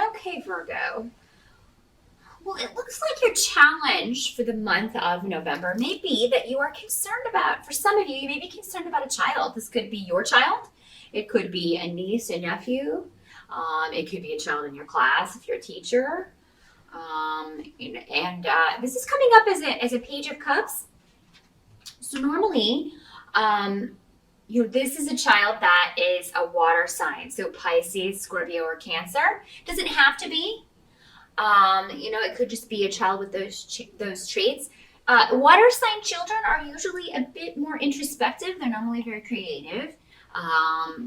Okay, Virgo. Well, it looks like your challenge for the month of November may be that you are concerned about, for some of you, you may be concerned about a child. This could be your child. It could be a niece, a nephew. It could be a child in your class if you're a teacher. This is coming up as a page of cups. So normally, this is a child that is a water sign. So Pisces, Scorpio, or Cancer. Doesn't have to be. It could just be a child with those traits. Water sign children are usually a bit more introspective. They're normally very creative,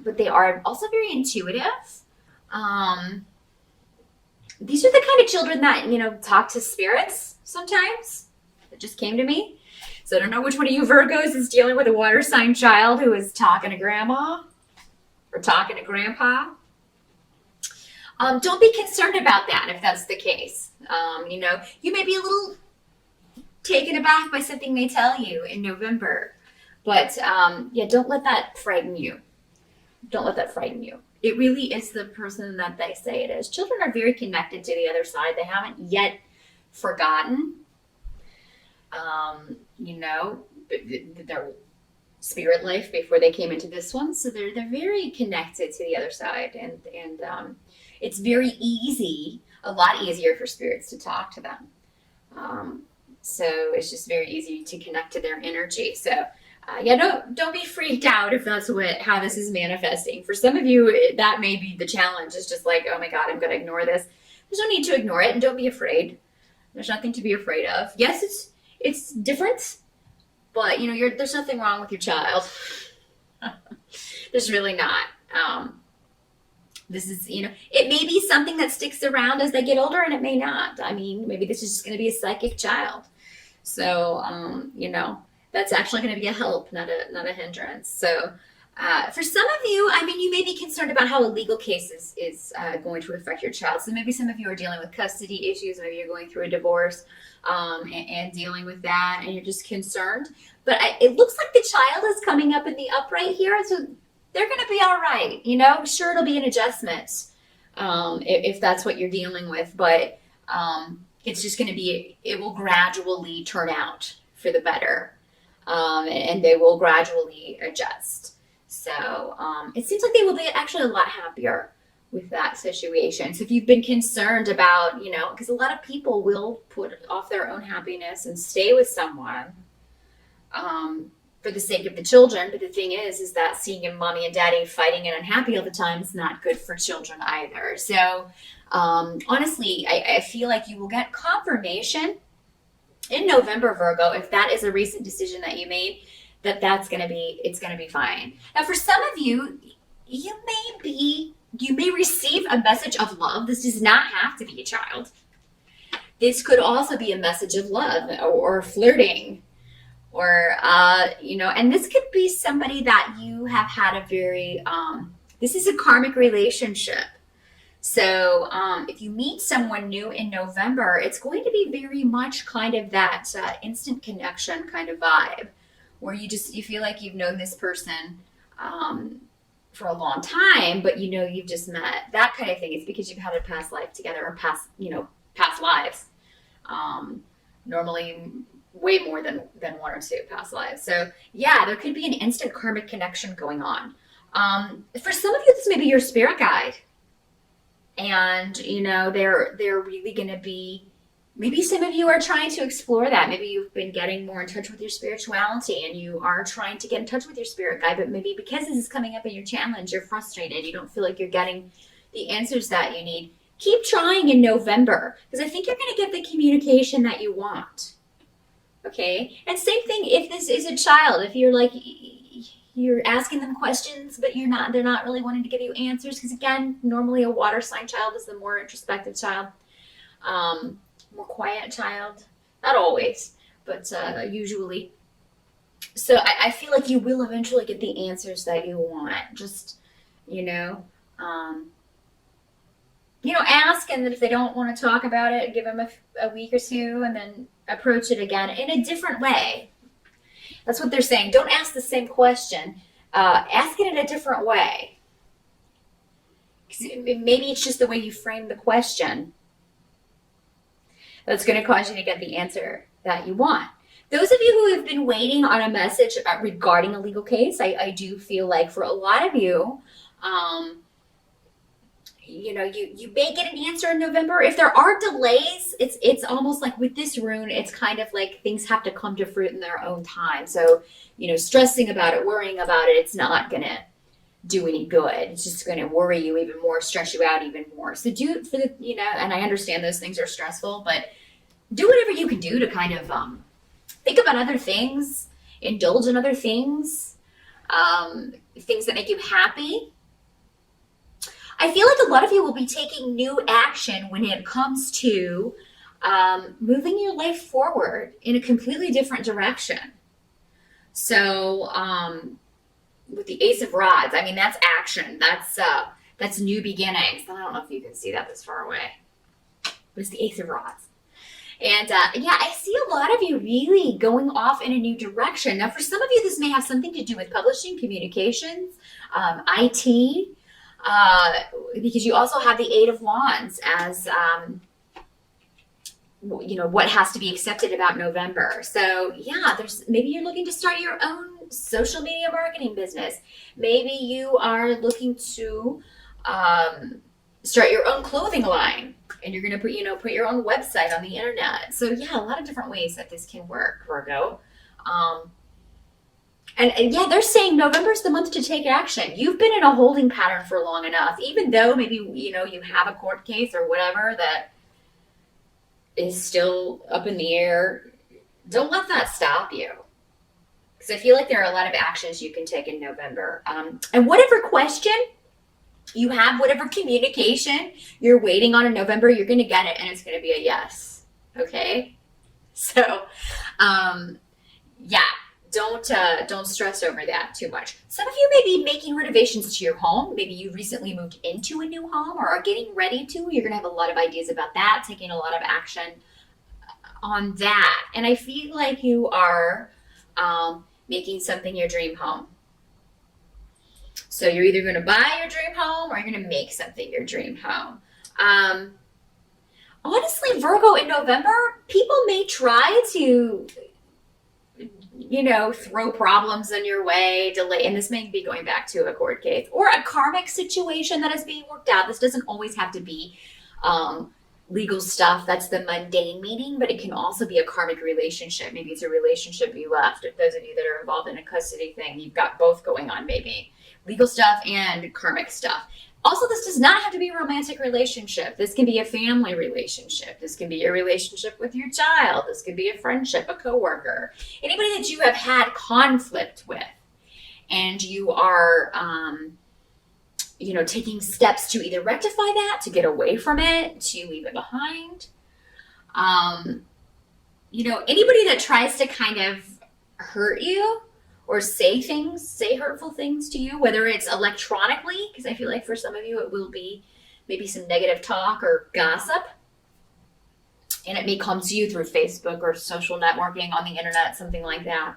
but they are also very intuitive. Um, these are the kind of children that talk to spirits sometimes. It just came to me. So I don't know which one of you Virgos is dealing with a water sign child who is talking to grandma or talking to grandpa. Don't be concerned about that if that's the case. You may be a little taken aback by something they tell you in November. But don't let that frighten you. Don't let that frighten you. It really is the person that they say it is. Children are very connected to the other side. They haven't yet forgotten, their spirit life before they came into this one. So they're very connected to the other side, and it's very easy, a lot easier for spirits to talk to them. So it's just very easy to connect to their energy. So don't be freaked out if that's how this is manifesting. For some of you, that may be the challenge. It's just like, oh my God, I'm going to ignore this. There's no need to ignore it, and don't be afraid. There's nothing to be afraid of. Yes, it's different, but there's nothing wrong with your child. There's really not. This is, it may be something that sticks around as they get older, and it may not. I mean, maybe this is just going to be a psychic child. So, that's actually going to be a help, not a hindrance. So, for some of you, you may be concerned about how a legal case is going to affect your child. So maybe some of you are dealing with custody issues. Maybe you're going through a divorce and dealing with that, and you're just concerned. But it looks like the child is coming up in the upright here, so they're going to be all right. Sure, it'll be an adjustment if that's what you're dealing with, but it's just going to be, it will gradually turn out for the better, and they will gradually adjust. So it seems like they will be actually a lot happier with that situation. So if you've been concerned about, because a lot of people will put off their own happiness and stay with someone for the sake of the children. But the thing is that seeing your mommy and daddy fighting and unhappy all the time is not good for children either. So honestly, I feel like you will get confirmation in November, Virgo, if that is a recent decision that you made, it's going to be fine. Now, for some of you, you may receive a message of love. This does not have to be a child. This could also be a message of love or flirting, or and this could be somebody that you have had a very this is a karmic relationship. So if you meet someone new in November, it's going to be very much kind of that instant connection kind of vibe, where you feel like you've known this person for a long time, but you've just met. That kind of thing. It's because you've had a past life together, or past lives. Normally way more than one or two past lives. So yeah, there could be an instant karmic connection going on. For some of you, this may be your spirit guide. And, they're really going to be, maybe some of you are trying to explore that. Maybe you've been getting more in touch with your spirituality, and you are trying to get in touch with your spirit guide, but maybe because this is coming up in your challenge, you're frustrated. You don't feel like you're getting the answers that you need. Keep trying in November, because I think you're going to get the communication that you want. Okay? And same thing if this is a child. If you're asking them questions, but they're not really wanting to give you answers, because again, normally a water sign child is the more introspective child, more quiet child. Not always, but usually. So I feel like you will eventually get the answers that you want. Just, ask, and then if they don't want to talk about it, give them a week or two, and then approach it again in a different way. That's what they're saying. Don't ask the same question. Ask it in a different way. Maybe it's just the way you frame the question that's going to cause you to get the answer that you want. Those of you who have been waiting on a message regarding a legal case, I do feel like for a lot of you, you may get an answer in November. If there are delays, it's almost like with this rune, it's kind of like things have to come to fruit in their own time. So, stressing about it, worrying about it, it's not going to do any good. It's just going to worry you even more, stress you out even more. So do it for the, and I understand those things are stressful, but do whatever you can do to kind of think about other things, indulge in other things, things that make you happy. I feel like a lot of you will be taking new action when it comes to moving your life forward in a completely different direction. So with the Ace of Rods, I mean, that's action. That's new beginnings. I don't know if you can see that this far away, but it's the Ace of Rods. And I see a lot of you really going off in a new direction. Now, for some of you, this may have something to do with publishing, communications, IT, because you also have the Eight of Wands as, what has to be accepted about November. So maybe you're looking to start your own social media marketing business. Maybe you are looking to start your own clothing line. And you're going to put your own website on the internet. So a lot of different ways that this can work, Virgo. They're saying November's the month to take action. You've been in a holding pattern for long enough, even though maybe, you have a court case or whatever that is still up in the air. Don't let that stop you. Because I feel like there are a lot of actions you can take in November. And whatever question you have, whatever communication you're waiting on in November, you're going to get it, and it's going to be a yes. Okay? So, don't stress over that too much. Some of you may be making renovations to your home. Maybe you recently moved into a new home or are getting ready to. You're going to have a lot of ideas about that, taking a lot of action on that. And I feel like you are making something your dream home. So you're either going to buy your dream home or you're going to make something your dream home. Honestly, Virgo, in November, people may try to, throw problems in your way, delay, and this may be going back to a court case or a karmic situation that is being worked out. This doesn't always have to be legal stuff. That's the mundane meaning, but it can also be a karmic relationship. Maybe it's a relationship you left. If those of you that are involved in a custody thing, you've got both going on, maybe. Legal stuff and karmic stuff. Also, this does not have to be a romantic relationship. This can be a family relationship. This can be a relationship with your child. This can be a friendship, a coworker, anybody that you have had conflict with, and you are, taking steps to either rectify that, to get away from it, to leave it behind. Anybody that tries to kind of hurt you or say hurtful things to you, whether it's electronically, because I feel like for some of you it will be maybe some negative talk or gossip. And it may come to you through Facebook or social networking on the internet, something like that,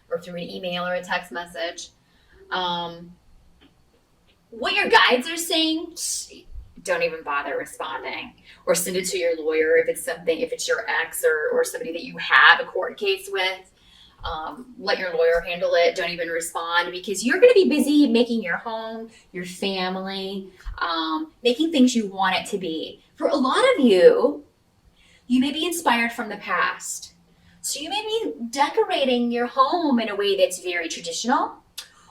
or through an email or a text message. What your guides are saying, don't even bother responding, or send it to your lawyer if it's your ex or somebody that you have a court case with. Let your lawyer handle it. Don't even respond, because you're going to be busy making your home, your family, making things you want it to be. For a lot of you, you may be inspired from the past. So you may be decorating your home in a way that's very traditional,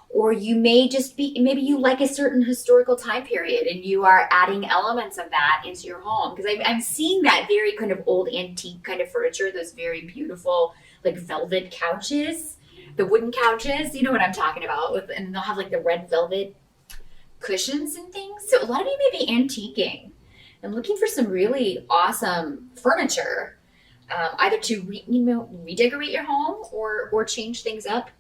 or you may just be, maybe you like a certain historical time period and you are adding elements of that into your home. Because I'm seeing that very kind of old antique kind of furniture, those very beautiful like velvet couches, the wooden couches, you know what I'm talking about, and they'll have like the red velvet cushions and things. So a lot of you may be antiquing and looking for some really awesome furniture, either to redecorate your home or change things up,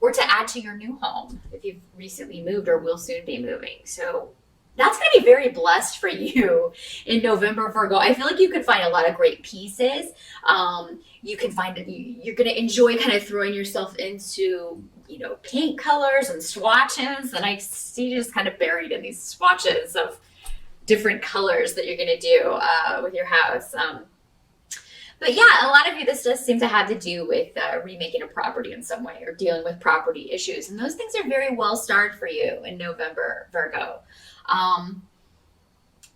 or to add to your new home if you've recently moved or will soon be moving. So that's going to be very blessed for you in November, Virgo. I feel like you can find a lot of great pieces. You can find that you're going to enjoy kind of throwing yourself into, paint colors and swatches. And I see you just kind of buried in these swatches of different colors that you're going to do with your house. But yeah, a lot of you, this does seem to have to do with remaking a property in some way or dealing with property issues. And those things are very well starred for you in November, Virgo.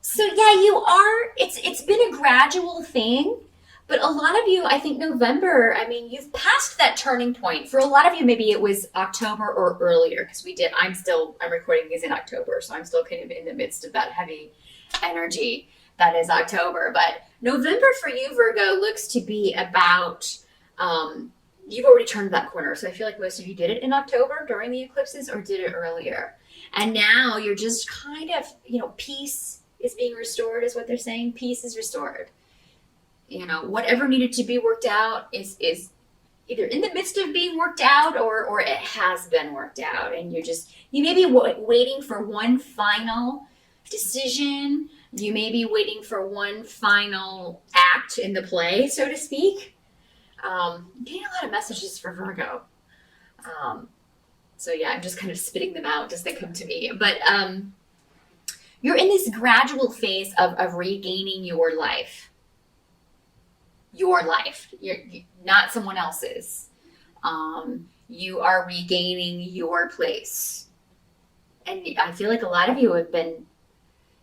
So yeah, it's been a gradual thing, but a lot of you, I think November, I mean, you've passed that turning point. For a lot of you, maybe it was October or earlier, because I'm recording these in October, so I'm still kind of in the midst of that heavy energy that is October. But November for you, Virgo, looks to be about, you've already turned that corner. So I feel like most of you did it in October during the eclipses or did it earlier. And now you're just kind of, peace is being restored is what they're saying. Peace is restored. Whatever needed to be worked out is either in the midst of being worked out or it has been worked out. And you may be waiting for one final decision. You may be waiting for one final act in the play, so to speak. I'm getting a lot of messages for Virgo. So yeah, I'm just kind of spitting them out as they come to me. But you're in this gradual phase of regaining your life. Your life. You're not someone else's. You are regaining your place. And I feel like a lot of you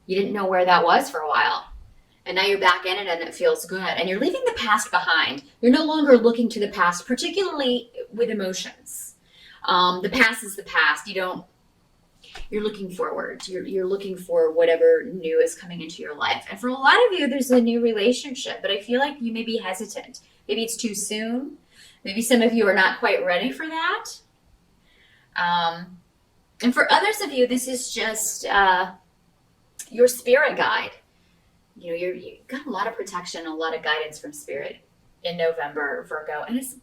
you didn't know where that was for a while. And now you're back in it and it feels good. And you're leaving the past behind. You're no longer looking to the past, particularly with emotions. The past is the past. You're looking forward. You're looking for whatever new is coming into your life. And for a lot of you, there's a new relationship, but I feel like you may be hesitant. Maybe it's too soon. Maybe some of you are not quite ready for that. And for others of you, this is just your spirit guide. You've got a lot of protection, a lot of guidance from spirit in November, Virgo. And it's,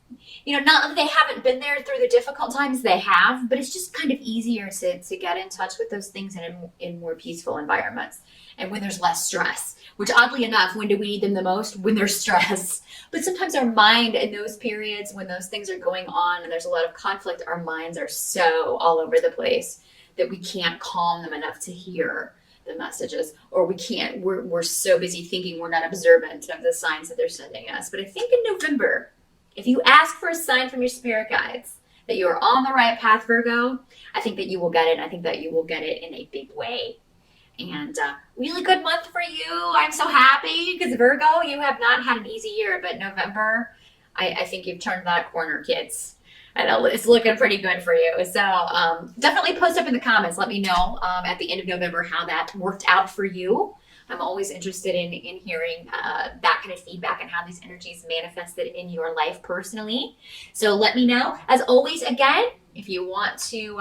not that they haven't been there through the difficult times, they have, but it's just kind of easier to get in touch with those things in more peaceful environments and when there's less stress, which oddly enough, when do we need them the most? When there's stress. But sometimes our mind in those periods when those things are going on and there's a lot of conflict, our minds are so all over the place that we can't calm them enough to hear the messages, or we're so busy thinking we're not observant of the signs that they're sending us. But I think in November, if you ask for a sign from your spirit guides that you are on the right path, Virgo, I think that you will get it. I think that you will get it in a big way. And really good month for you. I'm so happy because Virgo, you have not had an easy year, but November, I think you've turned that corner, kids. And it's looking pretty good for you. So definitely post up in the comments. Let me know at the end of November how that worked out for you. I'm always interested in hearing that kind of feedback and how these energies manifested in your life personally. So let me know. As always, again, if you want to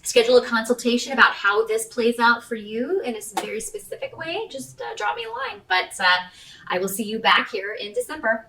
schedule a consultation about how this plays out for you in a very specific way, just drop me a line. But I will see you back here in December.